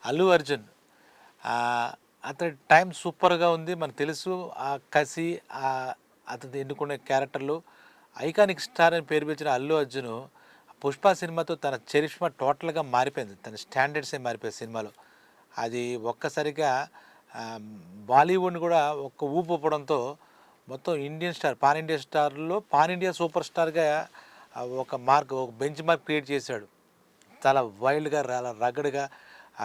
అల్లు అర్జున్ అతని టైం సూపర్గా ఉంది. మనకు తెలుసు ఆ కసి, అతను ఎన్నుకునే క్యారెక్టర్లు. ఐకానిక్ స్టార్ అని పేరు పెంచిన అల్లు అర్జున్ పుష్ప సినిమాతో తన చరిష్మా టోటల్గా మారిపోయింది. తన స్టాండర్డ్సే మారిపోయింది సినిమాలో. అది ఒక్కసారిగా బాలీవుడ్ని కూడా ఒక్క ఊపు ఊపడంతో మొత్తం ఇండియన్ స్టార్, పాన్ ఇండియా స్టార్లో పాన్ ఇండియా సూపర్ స్టార్గా ఒక బెంచ్ మార్క్ క్రియేట్ చేశాడు. చాలా వైల్డ్గా, చాలా రగడ్గా,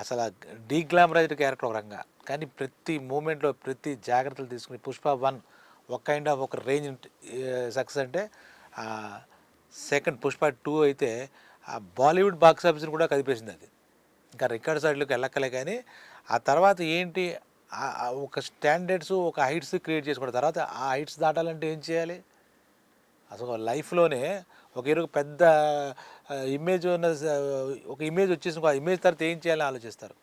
అసలు డీగ్లామరైజ్డ్ క్యారెక్టర్ ఒక రకంగా. కానీ ప్రతి మూమెంట్లో ప్రతి జాగ్రత్తలు తీసుకుని పుష్ప 1 ఒక రేంజ్ సక్సెస్ అంటే, సెకండ్ పుష్ప 2 అయితే ఆ బాలీవుడ్ బాక్స్ ఆఫీస్ని కూడా కదిపేసింది అది. ఇంకా రికార్డ్ సైడ్లోకి వెళ్ళక్కలే. కానీ ఆ తర్వాత ఏంటి, ఒక స్టాండర్డ్స్, ఒక హైట్స్ క్రియేట్ చేసుకోవడం. తర్వాత ఆ హైట్స్ దాటాలంటే ఏం చేయాలి? అసలు లైఫ్లోనే ఒక పెద్ద ఇమేజ్ ఉన్న ఒక ఇమేజ్ వచ్చేసి ఆ ఇమేజ్ తర్వాత ఏం చేయాలని ఆలోచిస్తారు.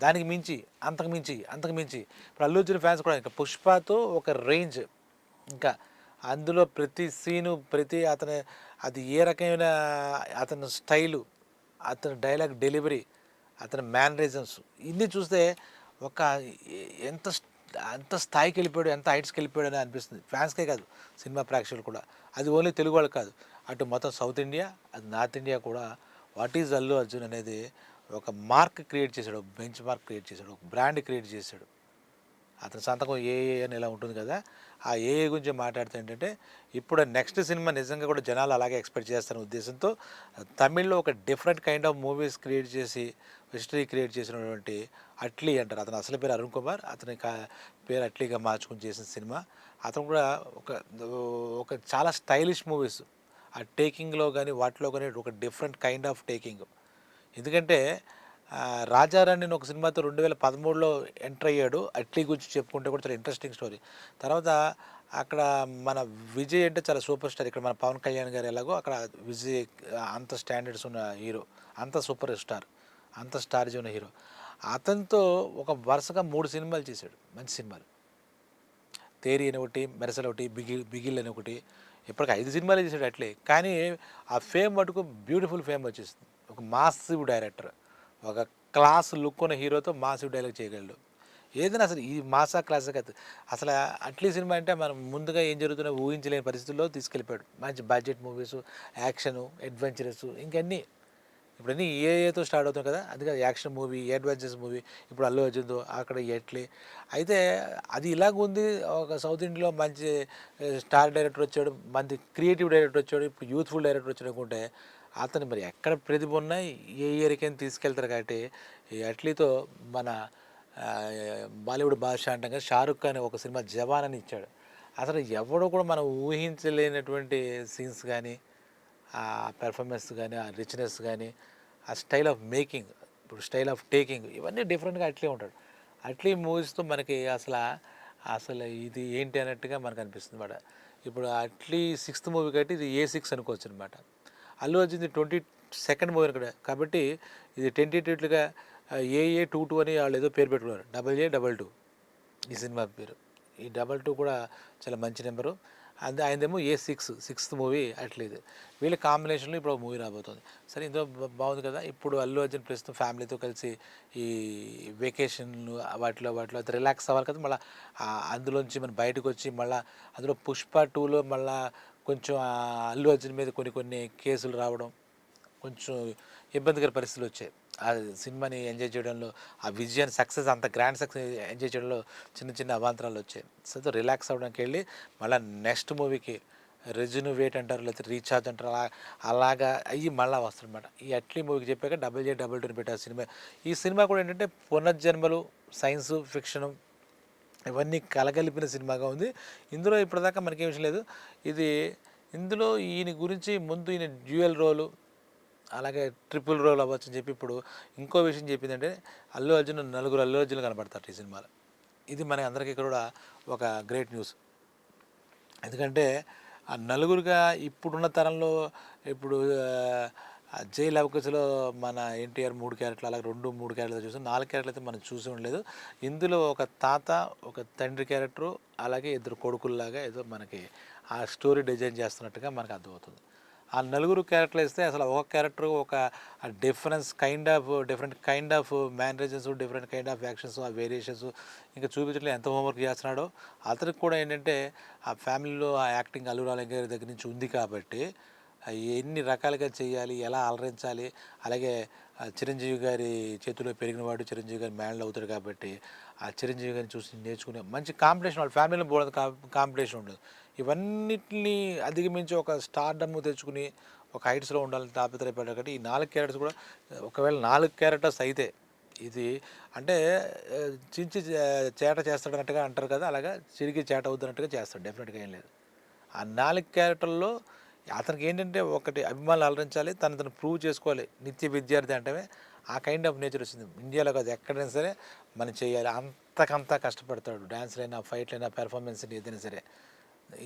దానికి మించి, అంతకు మించి, అంతకు మించి ఇప్పుడు అల్లు అర్జున్ ఫ్యాన్స్ కూడా ఇంకా పుష్పతో ఒక రేంజ్. ఇంకా అందులో ప్రతి సీను, అది ఏ రకమైన అతని స్టైలు, అతని డైలాగ్ డెలివరీ, అతని మేనరిజమ్స్ ఇన్ని చూస్తే ఒక ఎంత అంత స్థాయికి వెళ్ళిపోయాడు, ఎంత హైట్స్కి వెళ్ళిపోయాడు అని అనిపిస్తుంది ఫ్యాన్స్కే కాదు, సినిమా ప్రేక్షకులు కూడా. అది ఓన్లీ తెలుగు వాళ్ళు కాదు, అటు మొత్తం సౌత్ ఇండియా, అది నార్త్ ఇండియా కూడా వాట్ ఈజ్ అల్లు అర్జున్ అనేది ఒక మార్క్ క్రియేట్ చేశాడు, ఒక బెంచ్ మార్క్ క్రియేట్ చేశాడు, ఒక బ్రాండ్ క్రియేట్ చేశాడు. అతని సంతకం ఏఏ అని ఇలా ఉంటుంది కదా, ఆ ఏఏ గురించి మాట్లాడితే ఏంటంటే, ఇప్పుడు నెక్స్ట్ సినిమా నిజంగా కూడా జనాలు అలాగే ఎక్స్పెక్ట్ చేస్తారనే ఉద్దేశంతో తమిళ్లో ఒక different kind of movies create చేసి హిస్టరీ క్రియేట్ చేసినటువంటి అట్లీ అంటారు. అతను అసలు పేరు అరుణ్ కుమార్, అతని పేరు అట్లీగా మార్చుకుని చేసిన సినిమా. అతను కూడా ఒక ఒక చాలా స్టైలిష్ మూవీస్ ఆ టేకింగ్లో కానీ వాటిలో కానీ ఒక డిఫరెంట్ కైండ్ ఆఫ్ టేకింగ్. ఎందుకంటే రాజారాణి ఒక సినిమాతో 2013లో ఎంటర్ అయ్యాడు. అట్లీ గురించి చెప్పుకుంటే కూడా చాలా ఇంట్రెస్టింగ్ స్టోరీ. తర్వాత అక్కడ మన విజయ్ అంటే చాలా సూపర్ స్టార్. ఇక్కడ మన పవన్ కళ్యాణ్ గారు ఎలాగో అక్కడ విజయ్ అంత స్టాండర్డ్స్ ఉన్న హీరో, అంత సూపర్ స్టార్, అంత స్టార్జ్ ఉన్న హీరో. అతనితో ఒక వరుసగా 3 సినిమాలు చేశాడు, మంచి సినిమాలు. తేరి అని ఒకటి, మెరసల్ ఒకటి, బిగిల్ అని ఒకటి, ఇప్పటికి 5 సినిమాలు చేశాడు అట్లే. కానీ ఆ ఫేమ్ మటుకు బ్యూటిఫుల్ ఫేమ్ వచ్చేస్తుంది. ఒక మాసివ్ డైరెక్టర్, ఒక క్లాస్ లుక్ ఉన్న హీరోతో మాసివ్ డైలాగ్ చేయగలడు. ఏదైనా అసలు ఈ మాసా క్లాసే కాదు, అసలు అట్లీ సినిమా అంటే మనం ముందుగా ఏం జరుగుతుందో ఊహించలేని పరిస్థితుల్లో తీసుకెళ్ళిపోయాడు. మంచి బడ్జెట్ మూవీసు, యాక్షను, అడ్వెంచరస్, ఇంకన్నీ ఇప్పుడన్నీ ఏఏతో స్టార్ట్ అవుతాయి కదా, అందుకే యాక్షన్ మూవీ, అడ్వెంచరస్ మూవీ. ఇప్పుడు అల్లు అర్జున్తో అక్కడ ఎట్లే అయితే అది ఇలాగ ఉంది. ఒక సౌత్ ఇండియాలో మంచి స్టార్ డైరెక్టర్ వచ్చాడు, మంచి క్రియేటివ్ డైరెక్టర్ వచ్చాడు, ఇప్పుడు యూత్ఫుల్ డైరెక్టర్ వచ్చాడు అనుకుంటే అతను మరి ఎక్కడ ప్రతిభ ఉన్నా ఏ ఇయర్కైనా తీసుకెళ్తారు. కాబట్టి ఈ అట్లీతో మన ఆ, బాలీవుడ్ బాద్షా అంటాం కదా, షారుఖ్ ఖాన్ ఒక సినిమా జవాన్ అని ఇచ్చాడు. అసలు ఎవడో కూడా మనం ఊహించలేనటువంటి సీన్స్ కానీ, ఆ పెర్ఫార్మెన్స్ కానీ, ఆ రిచ్నెస్ కానీ, ఆ స్టైల్ ఆఫ్ మేకింగ్, ఇప్పుడు స్టైల్ ఆఫ్ టేకింగ్, ఇవన్నీ డిఫరెంట్గా అట్లే ఉంటాడు. అట్లీ మూవీస్తో మనకి అసలు ఇది ఏంటి అన్నట్టుగా మనకు అనిపిస్తుంది అన్నమాట. ఇప్పుడు అట్లీ 6th మూవీ కాబట్టి ఇది A6 అనుకోవచ్చు అనమాట. అల్లు అర్జున్ది 22nd మూవీ కూడా కాబట్టి ఇది టెంటేటివ్గా AA22 అని వాళ్ళు ఏదో పేరు పెట్టుకున్నారు, AA22 ఈ సినిమా పేరు. ఈ 22 కూడా చాలా మంచి నెంబరు. ఆయనదేమో A6 movie అట్లేదు. వీళ్ళ కాంబినేషన్లో ఇప్పుడు మూవీ రాబోతుంది. సరే, ఇందులో బాగుంది కదా. ఇప్పుడు అల్లు అర్జున్ ప్రస్తుతం ఫ్యామిలీతో కలిసి ఈ వెకేషన్లు వాటిలో రిలాక్స్ అవ్వాలి కదా. మళ్ళీ అందులోంచి మనం బయటకు వచ్చి మళ్ళీ అందులో పుష్ప 2లో మళ్ళీ కొంచెం అల్లు అర్జున్ మీద కొన్ని కేసులు రావడం, కొంచెం ఇబ్బందికర పరిస్థితులు వచ్చాయి. ఆ సినిమాని ఎంజాయ్ చేయడంలో, ఆ విజయాన్ని సక్సెస్, అంత గ్రాండ్ సక్సెస్ ఎంజాయ్ చేయడంలో చిన్న అవాంతరాలు వచ్చాయి. సో రిలాక్స్ అవ్వడానికి వెళ్ళి మళ్ళీ నెక్స్ట్ మూవీకి రెజ్యువేట్ అంటారు, లేకపోతే రీఛార్జ్ అంటారు, అలాగా అయ్యి మళ్ళీ వస్తుందన్నమాట. ఈ అట్లీ మూవీకి చెప్పాక AA22 పెట్టారు సినిమా. ఈ సినిమా కూడా ఏంటంటే పునర్జన్మలు, సైన్స్ ఫిక్షను ఇవన్నీ కలగలిపిన సినిమాగా ఉంది. ఇందులో ఇప్పటిదాకా మనకేం విషయం లేదు. ఇందులో ఈయన గురించి ముందు ఈయన డ్యూయల్ రోలు, అలాగే ట్రిపుల్ రోల్ అవ్వచ్చు అని చెప్పి ఇప్పుడు ఇంకో విషయం చెప్పిందంటే అల్లు అర్జున్ 4 అల్లు అర్జున్లు కనపడతారు ఈ సినిమాలో. ఇది మన అందరికీ కూడా ఒక గ్రేట్ న్యూస్. ఎందుకంటే ఆ నలుగురుగా ఇప్పుడున్న తరంలో ఇప్పుడు జైలు అవకాశంలో మన ఎన్టీఆర్ 3 క్యారెక్టర్లు, అలాగే 3 క్యారెక్టర్లు చూసాం. 4 క్యారెక్టర్లు అయితే మనం చూసి ఉండలేదు. ఇందులో ఒక తాత, ఒక తండ్రి క్యారెక్టరు, అలాగే 2 కొడుకుల్లాగా ఏదో మనకి ఆ స్టోరీ డిజైన్ చేస్తున్నట్టుగా మనకు అర్థమవుతుంది. ఆ నలుగురు క్యారెక్టర్లు ఇస్తే అసలు ఒక క్యారెక్టర్ ఒక different kind of mannerisms, different kind of actions, ఆ వేరియేషన్స్ ఇంకా చూపించట్లే ఎంత హోంవర్క్ చేస్తున్నాడో. అతనికి కూడా ఏంటంటే ఆ ఫ్యామిలీలో ఆ యాక్టింగ్ అల్లు రామలింగ గారి దగ్గర నుంచి ఉంది కాబట్టి ఎన్ని రకాలుగా చేయాలి, ఎలా అలరించాలి. అలాగే చిరంజీవి గారి చేతిలో పెరిగినవాడు, చిరంజీవి గారి మేనల్ అవుతాడు కాబట్టి ఆ చిరంజీవి గారిని చూసి నేర్చుకునే మంచి కాంపిటీషన్, వాళ్ళ ఫ్యామిలీలో బోల్డ్ కాంపిటీషన్ ఉండదు. ఇవన్నిటిని అధిగమించి ఒక స్టార్డమ్ తెచ్చుకుని ఒక హైట్స్లో ఉండాలని తాపత్రయపడ్డాడు. కాబట్టి ఈ 4 క్యారెక్టర్స్ కూడా ఒకవేళ 4 క్యారెక్టర్స్ అయితే ఇది అంటే చించి చేట చేస్తాడన్నట్టుగా అంటారు కదా, అలాగా చిరిగి చేట అవుతున్నట్టుగా చేస్తాడు. డెఫినెట్గా ఏం లేదు. ఆ 4 క్యారెక్టర్లలో అతనికి ఏంటంటే ఒకటి అభిమానులు అలరించాలి, తను ప్రూవ్ చేసుకోవాలి. నిత్య విద్యార్థి అంటే ఆ కైండ్ ఆఫ్ నేచర్ వచ్చింది. ఇండియాలో కాదు ఎక్కడైనా సరే మనం చేయాలి, అంతకంతా కష్టపడతాడు. డ్యాన్స్లైనా, ఫైట్లైనా, పెర్ఫార్మెన్స్ ఏదైనా సరే.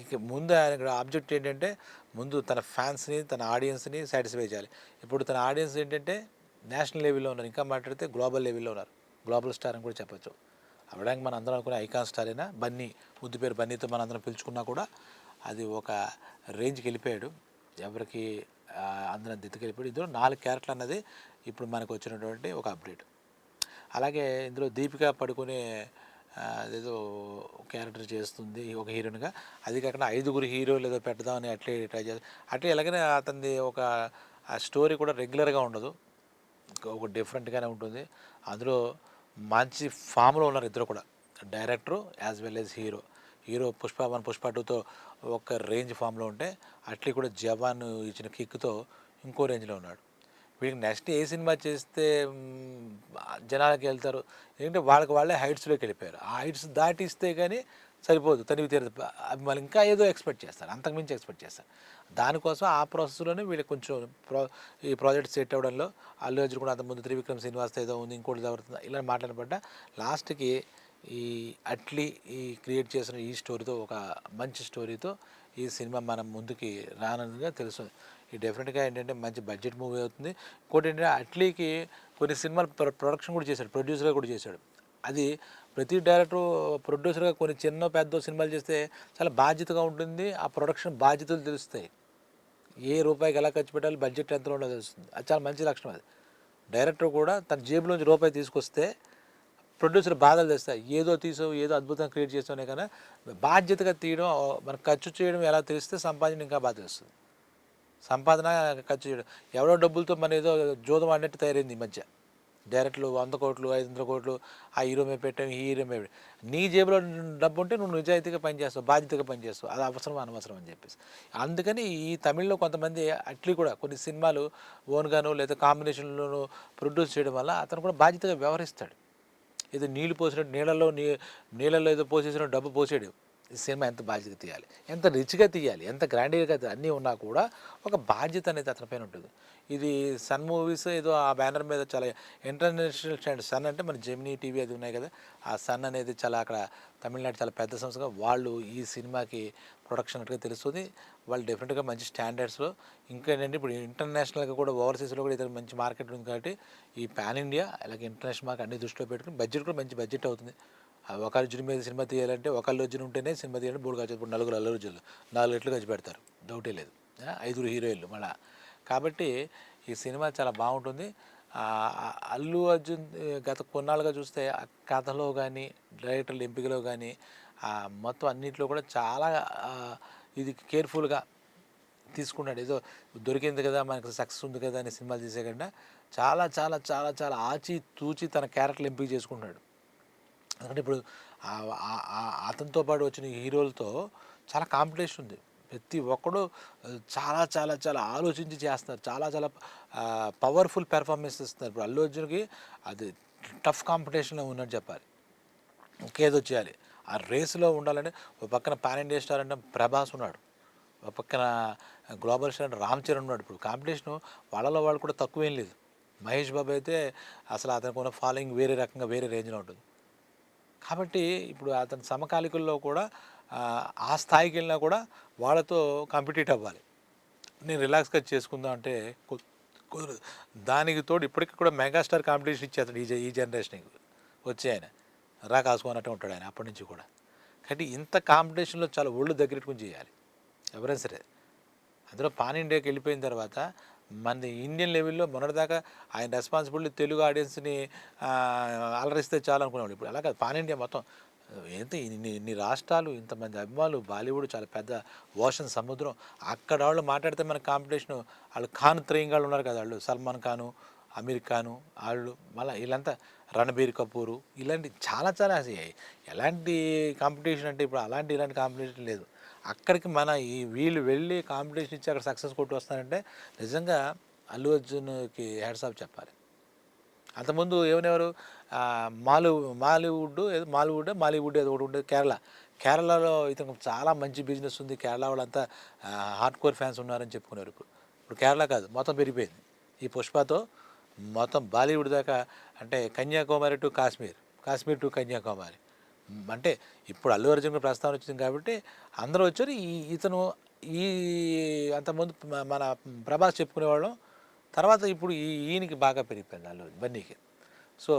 ఇక ముందు ఆయన ఆబ్జెక్ట్ ఏంటంటే ముందు తన ఫ్యాన్స్ని, తన ఆడియన్స్ని సాటిస్ఫై చేయాలి. ఇప్పుడు తన ఆడియన్స్ ఏంటంటే నేషనల్ లెవెల్లో ఉన్నారు, ఇంకా మాట్లాడితే గ్లోబల్ లెవెల్లో ఉన్నారు. గ్లోబల్ స్టార్ అని కూడా చెప్పచ్చు. అవడానికి మనం అందరం అనుకునే ఐకాన్ స్టార్ అయినా బన్నీ, ముద్దు పేరు బన్నీతో మనం అందరం పిలుచుకున్నా కూడా అది ఒక రేంజ్కి వెళ్ళిపోయాడు. ఎవరికి అందరం దిత్తుకెళ్ళిపోయాడు. ఇందులో 4 క్యారెక్టర్లు అన్నది ఇప్పుడు మనకు వచ్చినటువంటి ఒక అప్డేట్. అలాగే ఇందులో దీపికా పడుకునే అదేదో క్యారెక్టర్ చేస్తుంది ఒక హీరోయిన్గా. అది కాకుండా 5గురు హీరోలు ఏదో పెడదామని అట్లే ట్రై చేస్తారు. అట్లే ఎలాగైనా అతనిది ఒక స్టోరీ కూడా రెగ్యులర్గా ఉండదు, ఒక డిఫరెంట్గానే ఉంటుంది. అందులో మంచి ఫామ్లో ఉన్నారు ఇద్దరు కూడా, director as well as hero. Hero Pushpa 1, Pushpa 2తో ఒక రేంజ్ ఫామ్లో ఉంటే అట్లీ కూడా జవాన్ ఇచ్చిన కిక్తో ఇంకో రేంజ్లో ఉన్నాడు. వీడికి నెక్స్ట్ ఏ సినిమా చేస్తే జనాలకి వెళ్తారు, ఎందుకంటే వాళ్ళే హైట్స్లోకి వెళ్ళిపోయారు. ఆ హైట్స్ దాటిస్తే కానీ సరిపోదు, తనివి తీరదు. మళ్ళీ ఇంకా ఏదో ఎక్స్పెక్ట్ చేస్తారు, అంతకుమించి ఎక్స్పెక్ట్ చేస్తారు. దానికోసం ఆ ప్రాసెస్లోనే వీళ్ళకి కొంచెం ఈ ప్రాజెక్ట్ సెట్ అవ్వడంలో అల్లు అర్జున్ కూడా అంతకుముందు త్రివిక్రమ్ శ్రీనివాస్ ఏదో ఉంది, ఇంకోటి జరుగుతుంది ఇలా మాట్లాడబడ్డ లాస్ట్కి ఈ అట్లీ ఈ క్రియేట్ చేసిన ఈ స్టోరీతో, ఒక మంచి స్టోరీతో ఈ సినిమా మనం ముందుకి రానుగా తెలుస్తుంది. ఈ డెఫినెట్గా ఏంటంటే మంచి బడ్జెట్ మూవీ అవుతుంది. ఇంకోటి ఏంటంటే అట్లీకి కొన్ని సినిమాలు ప్రొడక్షన్ కూడా చేశాడు, ప్రొడ్యూసర్గా కూడా చేశాడు. అది ప్రతి డైరెక్టర్ ప్రొడ్యూసర్గా కొన్ని చిన్న పెద్ద సినిమాలు చేస్తే చాలా బాధ్యతగా ఉంటుంది. ఆ ప్రొడక్షన్ బాధ్యతలు తెలుస్తాయి, ఏ రూపాయికి ఎలా ఖర్చు పెట్టాలి, బడ్జెట్ ఎంత ఉండదో తెలుస్తుంది. అది చాలా మంచి లక్షణం. అది డైరెక్టర్ కూడా తన జేబులోంచి రూపాయి తీసుకొస్తే ప్రొడ్యూసర్ బాధలు తెస్తాయి, ఏదో అద్భుతంగా క్రియేట్ చేస్తానే కానీ బాధ్యతగా తీయడం, మనకు ఖర్చు చేయడం ఎలా తెలిస్తే సంపాదన ఇంకా బాగా తెలుస్తుంది. సంపాదన ఖర్చు చేయడం, ఎవరో డబ్బులతో మన ఏదో జోదం ఆడినట్టు తయారైంది ఈ మధ్య. డైరెక్ట్లు 100 కోట్లు 500 కోట్లు ఆ హీరో మీద పెట్టాం, ఈ హీరో మీద. నీ జేబులో డబ్బు ఉంటే నువ్వు నిజాయితీగా పనిచేస్తావు, బాధ్యతగా పనిచేస్తావు. అది అవసరం అనవసరం అని చెప్పేసి. అందుకని ఈ తమిళ్లో కొంతమంది అట్లీ కూడా కొన్ని సినిమాలు ఓన్గాను లేదా కాంబినేషన్లోనూ ప్రొడ్యూస్ చేయడం వల్ల అతను కూడా బాధ్యతగా వ్యవహరిస్తాడు. ఏదో నీళ్ళు పోసినట్టు నీళ్ళల్లో ఏదో పోసేసిన డబ్బు పోసాడు. ఈ సినిమా ఎంత బాధ్యత తీయాలి, ఎంత రిచ్గా తీయాలి, ఎంత గ్రాండ్గా అన్నీ ఉన్నా కూడా ఒక బాధ్యత అనేది అతని పైన ఉంటుంది. ఇది సన్ మూవీస్ ఏదో ఆ బ్యానర్ మీద చాలా ఇంటర్నేషనల్ స్టాండర్డ్. సన్ అంటే మన జెమినీ టీవీ అది ఉన్నాయి కదా, ఆ సన్ అనేది చాలా అక్కడ తమిళనాడు చాలా పెద్ద సంస్థగా వాళ్ళు ఈ సినిమాకి ప్రొడక్షన్ అట్టుగా తెలుస్తుంది. వాళ్ళు డెఫినెట్గా మంచి స్టాండర్డ్స్లో, ఇంకా ఏంటంటే ఇప్పుడు ఇంటర్నేషనల్గా కూడా ఓవర్సీస్లో కూడా ఇతర మంచి మార్కెట్ ఉంది కాబట్టి ఈ పాన్ ఇండియా అలాగే ఇంటర్నేషనల్ మార్కెట్ అన్ని దృష్టిలో పెట్టుకుని బడ్జెట్ కూడా మంచి బడ్జెట్ అవుతుంది. ఒక అర్జున్ మీద సినిమా తీయాలంటే ఒక అల్లు అర్జున్ ఉంటేనే సినిమా తీయాలంటే 3 ఖర్చు. ఇప్పుడు 4 అల్లు అర్జున్లు 4 రెట్లు ఖర్చు పెడతారు, డౌటే లేదు. 5 హీరోయిన్లు మళ్ళా. కాబట్టి ఈ సినిమా చాలా బాగుంటుంది. అల్లు అర్జున్ గత కొన్నాళ్ళుగా చూస్తే ఆ కథలో కానీ, డైరెక్టర్ల ఎంపికలో కానీ, మొత్తం అన్నింటిలో కూడా చాలా ఇది కేర్ఫుల్గా తీసుకున్నాడు. ఏదో దొరికింది కదా మనకు సక్సెస్ ఉంది కదా అని సినిమాలు తీసేయకుండా చాలా చాలా చాలా చాలా ఆచి తూచి తన క్యారెక్టర్లు ఎంపిక చేసుకున్నాడు. ఎందుకంటే ఇప్పుడు అతనితో పాటు వచ్చిన హీరోలతో చాలా కాంపిటీషన్ ఉంది. ప్రతి ఒక్కడు చాలా చాలా చాలా ఆలోచించి చేస్తున్నారు, చాలా చాలా పవర్ఫుల్ పెర్ఫార్మెన్స్ ఇస్తున్నారు. ఇప్పుడు అల్లు అర్జున్కి అది టఫ్ కాంపిటీషన్లో ఉన్నట్టు చెప్పాలి. ఇంకేదో చేయాలి, ఆ రేసులో ఉండాలంటే ఒక పక్కన పాన్ ఇండియా స్టార్ అంటే ప్రభాస్ ఉన్నాడు, ఒక పక్కన గ్లోబల్ స్టార్ రామ్ చరణ్ ఉన్నాడు. ఇప్పుడు కాంపిటీషను వాళ్ళలో వాళ్ళు కూడా తక్కువేం లేదు. మహేష్ బాబు అయితే అసలు అతనికి ఉన్న ఫాలోయింగ్ వేరే రకంగా వేరే రేంజ్లో ఉంటుంది. కాబట్టి ఇప్పుడు అతని సమకాలికుల్లో కూడా ఆ స్థాయికి వెళ్ళినా కూడా వాళ్ళతో కాంపిటీట్ అవ్వాలి. నేను రిలాక్స్గా చేసుకుందాం అంటే కుదరదు. దానికి తోడు ఇప్పటికీ కూడా మెగాస్టార్ కాంపిటీషన్ ఇచ్చేస్తాడు ఈ జనరేషన్కి వచ్చి ఆయన రా కాసుకున్నట్టు ఉంటాడు ఆయన అప్పటి నుంచి కూడా. కాబట్టి ఇంత కాంపిటీషన్లో చాలా ఒళ్ళు దగ్గరెట్టుకుని చేయాలి ఎవరైనా సరే. అందులో పాన్ ఇండియాకి వెళ్ళిపోయిన తర్వాత మనది ఇండియన్ లెవెల్లో మొన్నటిదాకా ఆయన రెస్పాన్సిబిలిటీ తెలుగు ఆడియన్స్ని అలరిస్తే చాలు అనుకునేవాడు. ఇప్పుడు అలా కాదు, పాన్ ఇండియా మొత్తం ఎంత ఇన్ని రాష్ట్రాలు, ఇంతమంది అభిమానులు, బాలీవుడ్ చాలా పెద్ద ఓషన్ సముద్రం. అక్కడ వాళ్ళు మాట్లాడితే మన కాంపిటీషను వాళ్ళు ఖాన్ త్రయంగాళ్ళు ఉన్నారు కదా, వాళ్ళు సల్మాన్ ఖాను, అమీర్ ఖాను, వాళ్ళు మళ్ళీ వీళ్ళంతా రణబీర్ కపూరు, ఇలాంటి చాలా చాలా ఎలాంటి కాంపిటీషన్ అంటే ఇప్పుడు ఇలాంటి కాంపిటీషన్ లేదు. అక్కడికి మన వీళ్ళు వెళ్ళి కాంపిటీషన్ ఇచ్చి అక్కడ సక్సెస్ కొట్టి వస్తారంటే నిజంగా అల్లు అర్జున్కి హ్యాట్స్ ఆఫ్ చెప్పాలి. అంతకుముందు ఏమనేవారు, మాలీవుడ్ ఏదో ఒకటి ఉండేది కేరళలో ఇతను చాలా మంచి బిజినెస్ ఉంది, కేరళ వాళ్ళంతా హార్డ్ కోర్ ఫ్యాన్స్ ఉన్నారని చెప్పుకున్నారు. ఇప్పుడు కేరళ కాదు, మొత్తం పెరిగిపోయింది ఈ పుష్పతో. మొత్తం బాలీవుడ్ దాకా, అంటే కన్యాకుమారి టు కాశ్మీర్ టు కన్యాకుమారి. అంటే ఇప్పుడు అల్లు అర్జున్ ప్రస్తావన వచ్చింది కాబట్టి అందరూ వచ్చారు. ఇతను ఈ అంతకుముందు మన ప్రభాస్ చెప్పుకునేవాళ్ళం, తర్వాత ఇప్పుడు ఈయనకి బాగా పెరిగిపోయింది బన్నీకి. సో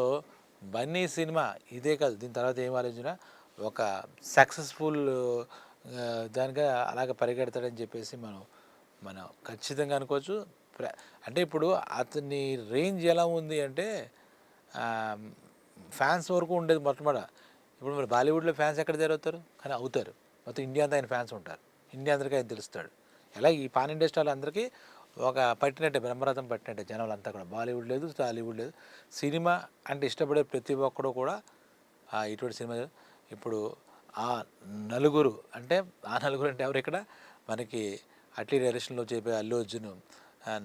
బన్నీ సినిమా ఇదే కాదు, దీని తర్వాత ఏం ఆలోచన, ఒక సక్సెస్ఫుల్ దానిగా అలాగ పరిగెడతాడని చెప్పేసి మనం ఖచ్చితంగా అనుకోవచ్చు. అంటే ఇప్పుడు అతని రేంజ్ ఎలా ఉంది అంటే ఫ్యాన్స్ వరకు ఉండేది మొట్టమొదట. ఇప్పుడు మరి బాలీవుడ్లో ఫ్యాన్స్ ఎక్కడ జరుగుతారు, కానీ అవుతారు. మొత్తం ఇండియా అంతా ఆయన ఫ్యాన్స్ ఉంటారు, ఇండియా అందరికీ ఆయన తెలుస్తాడు. ఎలా ఈ పాన్ ఇండస్ట్రీలో అందరికీ ఒక పట్టినట్టే, బ్రహ్మరథం పట్టినట్టే జనాలు అంతా కూడా. బాలీవుడ్ లేదు, టాలీవుడ్ లేదు, సినిమా అంటే ఇష్టపడే ప్రతి ఒక్కడు కూడా ఇటువంటి సినిమా. ఇప్పుడు ఆ నలుగురు అంటే ఎవరు ఇక్కడ మనకి అట్లీ డైరెక్షన్లో చెప్పే అల్లు అర్జున్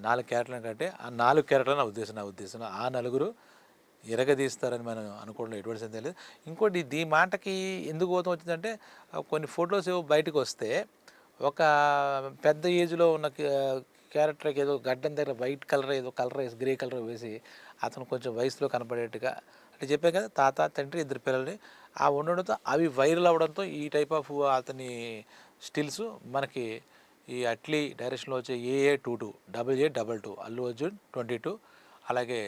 4 క్యారెక్టర్లు కంటే ఆ 4 క్యారెక్టర్లు నా ఉద్దేశం ఆ నలుగురు ఎరగదీస్తారని మనం అనుకోవడం ఎటువంటి సందేహం లేదు. ఇంకోటి ఈ మాటకి ఎందుకు పోతాం వచ్చిందంటే, కొన్ని ఫొటోస్ బయటకు వస్తే ఒక పెద్ద ఏజ్లో ఉన్న క్యారెక్టర్కి ఏదో గడ్డం దగ్గర వైట్ కలర్ ఏదో వేసి, గ్రే కలర్ వేసి అతను కొంచెం వయసులో కనపడేట్టుగా, అంటే చెప్పాను కదా, తాత తండ్రి 2 పిల్లల్ని ఆ ఉండడంతో అవి వైరల్ అవ్వడంతో ఈ టైప్ ఆఫ్ అతని స్టిల్స్ మనకి ఈ అట్లీ డైరెక్షన్లో వచ్చే AA22 అల్లు అర్జున్ 22, అలాగే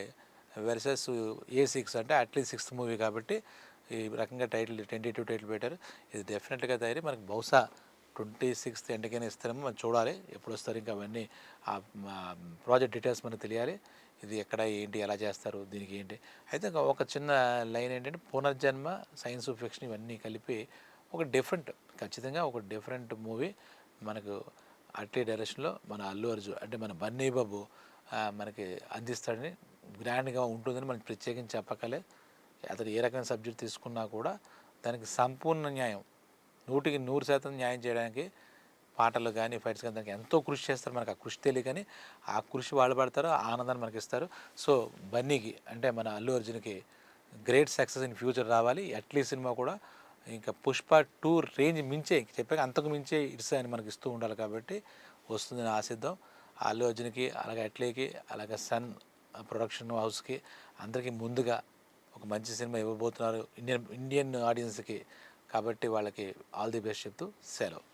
వెర్సెస్ A6 అంటే అట్లీ 6th మూవీ కాబట్టి ఈ రకంగా టైటిల్ 22 టైటిల్ పెట్టారు. ఇది డెఫినెట్గా తయారీ మనకి బహుశా 26th ఎండ్కైనా ఇస్తారేమో, మనం చూడాలి ఎప్పుడు వస్తారు. ఇంకా అవన్నీ ప్రాజెక్ట్ డీటెయిల్స్ మనకు తెలియాలి. ఇది ఎక్కడ ఏంటి ఎలా చేస్తారు దీనికి ఏంటి. అయితే ఒక చిన్న లైన్ ఏంటంటే, పునర్జన్మ, సైన్స్ ఫిక్షన్ ఇవన్నీ కలిపి ఒక ఖచ్చితంగా ఒక డిఫరెంట్ మూవీ మనకు అట్లీ డైరెక్షన్లో మన అల్లు అర్జున్ అంటే మన బన్నీ బాబు మనకి అందిస్తాడని, గ్రాండ్గా ఉంటుందని మనకి ప్రత్యేకించి చెప్పకలే. అతను ఏ రకమైన సబ్జెక్ట్ తీసుకున్నా కూడా దానికి సంపూర్ణ న్యాయం, 100% న్యాయం చేయడానికి పాటలు కానీ ఫైట్స్ కానీ దానికి ఎంతో కృషి చేస్తారు. మనకు ఆ కృషి తెలియకని ఆ కృషి వాళ్ళు పడతారు, ఆ ఆనందాన్ని మనకి ఇస్తారు. సో బన్నీకి అంటే మన అల్లు అర్జున్కి గ్రేట్ సక్సెస్ ఇన్ ఫ్యూచర్ రావాలి. అట్లీ సినిమా కూడా ఇంకా పుష్ప 2 రేంజ్ మించే, చెప్పాక అంతకు మించే ఇట్స్ అని మనకి ఇస్తూ ఉండాలి కాబట్టి వస్తుందని ఆశిద్దాం. అల్లు అర్జున్కి, అలాగే అట్లీకి, అలాగే సన్ ప్రొడక్షన్ హౌస్కి అందరికీ ముందుగా ఒక మంచి సినిమా ఇవ్వబోతున్నారు ఇండియన్ ఆడియన్స్కి. కాబట్టి వాళ్ళకి ఆల్ ది బెస్ట్ చెప్తూ సెలవు.